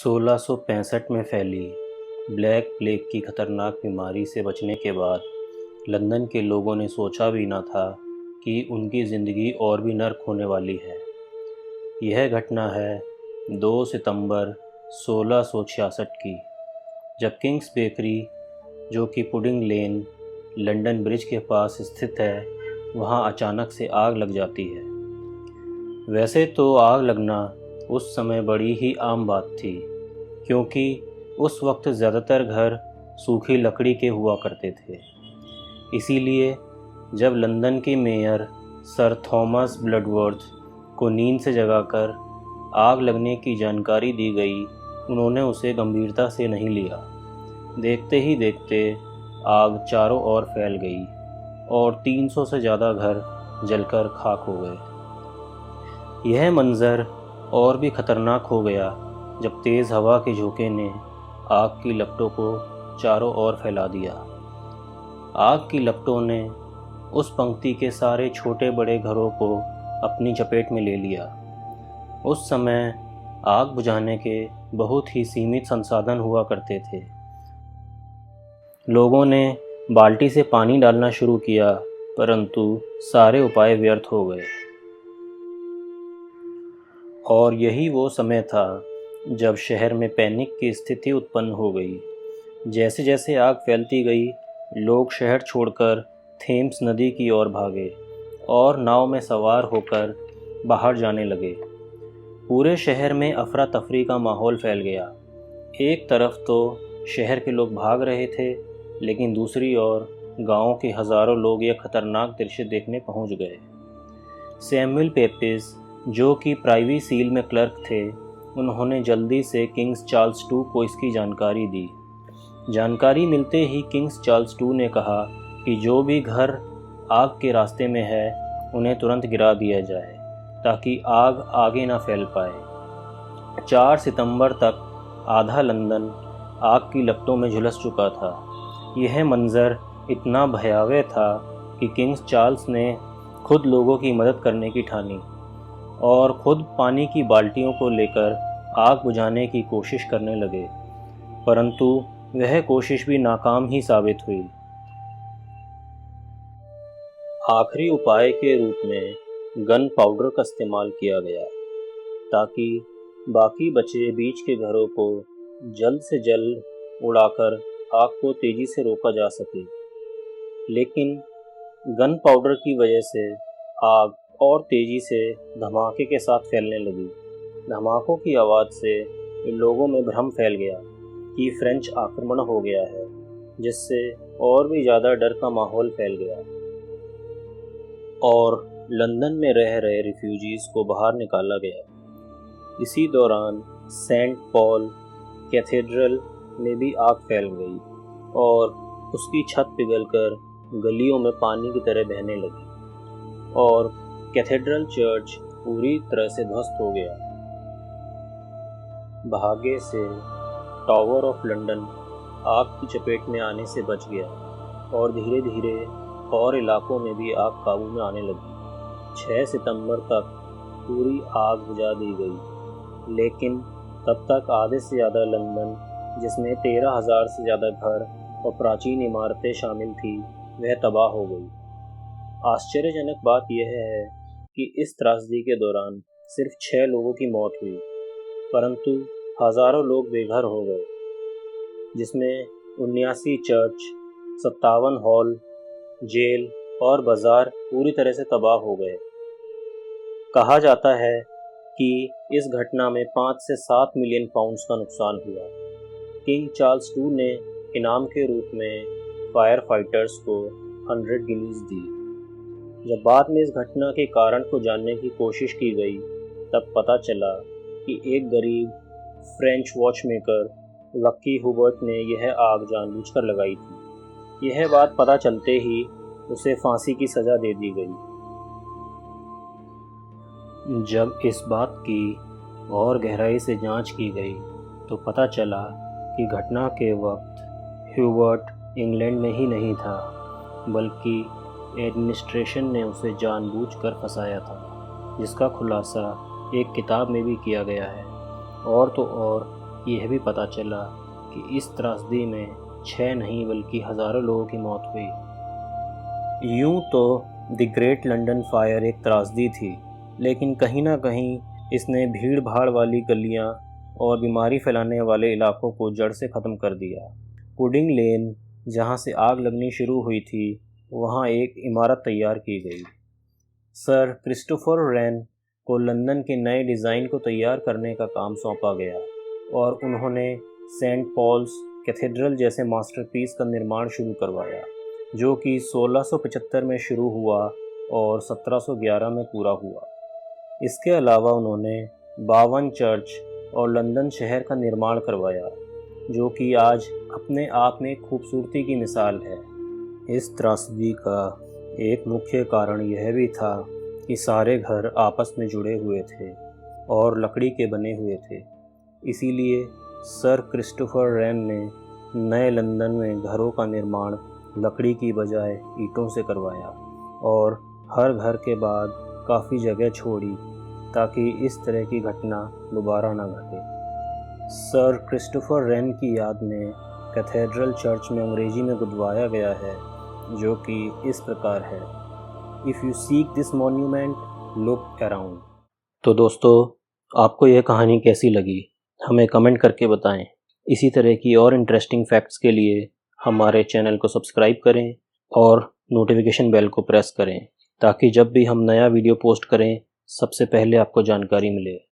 1665 में फैली black plague की खतरनाक बीमारी से बचने के बाद लंदन के लोगों ने सोचा भी न था कि उनकी ज़िंदगी और भी नर्क होने वाली है। यह घटना है 2 सितंबर 1666 की, जब किंग्स बेकरी, जो कि पुडिंग लेन लंदन ब्रिज के पास स्थित है, वहां अचानक से आग लग जाती है। वैसे तो आग लगना उस समय बड़ी ही आम बात थी, क्योंकि उस वक्त ज़्यादातर घर सूखी लकड़ी के हुआ करते थे। इसीलिए जब लंदन के मेयर सर थॉमस ब्लडवर्थ को नींद से जगाकर आग लगने की जानकारी दी गई, उन्होंने उसे गंभीरता से नहीं लिया। देखते ही देखते आग चारों ओर फैल गई और 300 से ज़्यादा घर जलकर खाक हो गए। यह मंज़र और भी खतरनाक हो गया जब तेज़ हवा के झोंके ने आग की लपटों को चारों ओर फैला दिया। आग की लपटों ने उस पंक्ति के सारे छोटे बड़े घरों को अपनी चपेट में ले लिया। उस समय आग बुझाने के बहुत ही सीमित संसाधन हुआ करते थे। लोगों ने बाल्टी से पानी डालना शुरू किया, परंतु सारे उपाय व्यर्थ हो गए। और यही वो समय था जब शहर में पैनिक की स्थिति उत्पन्न हो गई। जैसे जैसे आग फैलती गई, लोग शहर छोड़कर थेम्स नदी की ओर भागे और नाव में सवार होकर बाहर जाने लगे। पूरे शहर में अफरा तफरी का माहौल फैल गया। एक तरफ तो शहर के लोग भाग रहे थे, लेकिन दूसरी ओर गाँव के हज़ारों लोग यह खतरनाक दृश्य देखने पहुंच गए। सैमुअल पेपिस, जो कि प्राइवी सील में क्लर्क थे, उन्होंने जल्दी से किंग्स चार्ल्स II को इसकी जानकारी दी। जानकारी मिलते ही किंग्स चार्ल्स II ने कहा कि जो भी घर आग के रास्ते में है, उन्हें तुरंत गिरा दिया जाए ताकि आग आगे ना फैल पाए। 4 सितंबर तक आधा लंदन आग की लपटों में झुलस चुका था। यह मंजर इतना भयावह था कि किंग्स चार्ल्स ने खुद लोगों की मदद करने की ठानी और खुद पानी की बाल्टियों को लेकर आग बुझाने की कोशिश करने लगे, परंतु वह कोशिश भी नाकाम ही साबित हुई। आखिरी उपाय के रूप में गन पाउडर का इस्तेमाल किया गया ताकि बाकी बचे बीच के घरों को जल्द से जल्द उड़ाकर आग को तेजी से रोका जा सके। लेकिन गन पाउडर की वजह से आग और तेज़ी से धमाके के साथ फैलने लगी। धमाकों की आवाज़ से लोगों में भ्रम फैल गया कि फ्रेंच आक्रमण हो गया है, जिससे और भी ज़्यादा डर का माहौल फैल गया और लंदन में रह रहे रिफ्यूजीज़ को बाहर निकाला गया। इसी दौरान सेंट पॉल कैथेड्रल में भी आग फैल गई और उसकी छत पिघलकर गलियों में पानी की तरह बहने लगी और कैथेड्रल चर्च पूरी तरह से ध्वस्त हो गया। भाग्य से टावर ऑफ लंदन आग की चपेट में आने से बच गया और धीरे धीरे और इलाकों में भी आग काबू में आने लगी। 6 सितंबर तक पूरी आग बुझा दी गई, लेकिन तब तक आधे से ज़्यादा लंदन, जिसमें 13,000 से ज़्यादा घर और प्राचीन इमारतें शामिल थी, वह तबाह हो गई। आश्चर्यजनक बात यह है कि इस त्रासदी के दौरान सिर्फ 6 लोगों की मौत हुई, परंतु हज़ारों लोग बेघर हो गए, जिसमें 79 चर्च, 57 हॉल, जेल और बाज़ार पूरी तरह से तबाह हो गए। कहा जाता है कि इस घटना में 5 से 7 मिलियन पाउंड्स का नुकसान हुआ। किंग चार्ल्स II ने इनाम के रूप में फायर फाइटर्स को 100 गिनीज दी। जब बाद में इस घटना के कारण को जानने की कोशिश की गई, तब पता चला कि एक गरीब फ्रेंच वॉचमेकर लक्की हुबर्ट ने यह आग जानबूझकर लगाई थी। यह बात पता चलते ही उसे फांसी की सज़ा दे दी गई। जब इस बात की और गहराई से जांच की गई, तो पता चला कि घटना के वक्त हुबर्ट इंग्लैंड में ही नहीं था, बल्कि एडमिनिस्ट्रेशन ने उसे जानबूझकर फंसाया था, जिसका खुलासा एक किताब में भी किया गया है। और तो और यह भी पता चला कि इस त्रासदी में 6 नहीं बल्कि हज़ारों लोगों की मौत हुई। यूं तो द ग्रेट लंदन फायर एक त्रासदी थी, लेकिन कहीं ना कहीं इसने भीड़ भाड़ वाली गलियां और बीमारी फैलाने वाले इलाकों को जड़ से ख़त्म कर दिया। पुडिंग लेन, जहां से आग लगनी शुरू हुई थी, वहां एक इमारत तैयार की गई। सर क्रिस्टोफर रेन को लंदन के नए डिज़ाइन को तैयार करने का काम सौंपा गया और उन्होंने सेंट पॉल्स कैथेड्रल जैसे मास्टरपीस का निर्माण शुरू करवाया, जो कि 1675 में शुरू हुआ और 1711 में पूरा हुआ। इसके अलावा उन्होंने 52 चर्च और लंदन शहर का निर्माण करवाया, जो कि आज अपने आप में खूबसूरती की मिसाल है। इस त्रासदी का एक मुख्य कारण यह भी था कि सारे घर आपस में जुड़े हुए थे और लकड़ी के बने हुए थे। इसीलिए सर क्रिस्टोफर रेन ने नए लंदन में घरों का निर्माण लकड़ी की बजाय ईंटों से करवाया और हर घर के बाद काफ़ी जगह छोड़ी ताकि इस तरह की घटना दोबारा न घटे। सर क्रिस्टोफर रेन की याद में कैथेड्रल चर्च में अंग्रेजी में गुदवाया गया है, जो कि इस प्रकार है, if you seek this monument look around. तो दोस्तों, आपको यह कहानी कैसी लगी हमें कमेंट करके बताएं। इसी तरह की और इंटरेस्टिंग फैक्ट्स के लिए हमारे चैनल को सब्सक्राइब करें और नोटिफिकेशन बेल को प्रेस करें, ताकि जब भी हम नया वीडियो पोस्ट करें सबसे पहले आपको जानकारी मिले।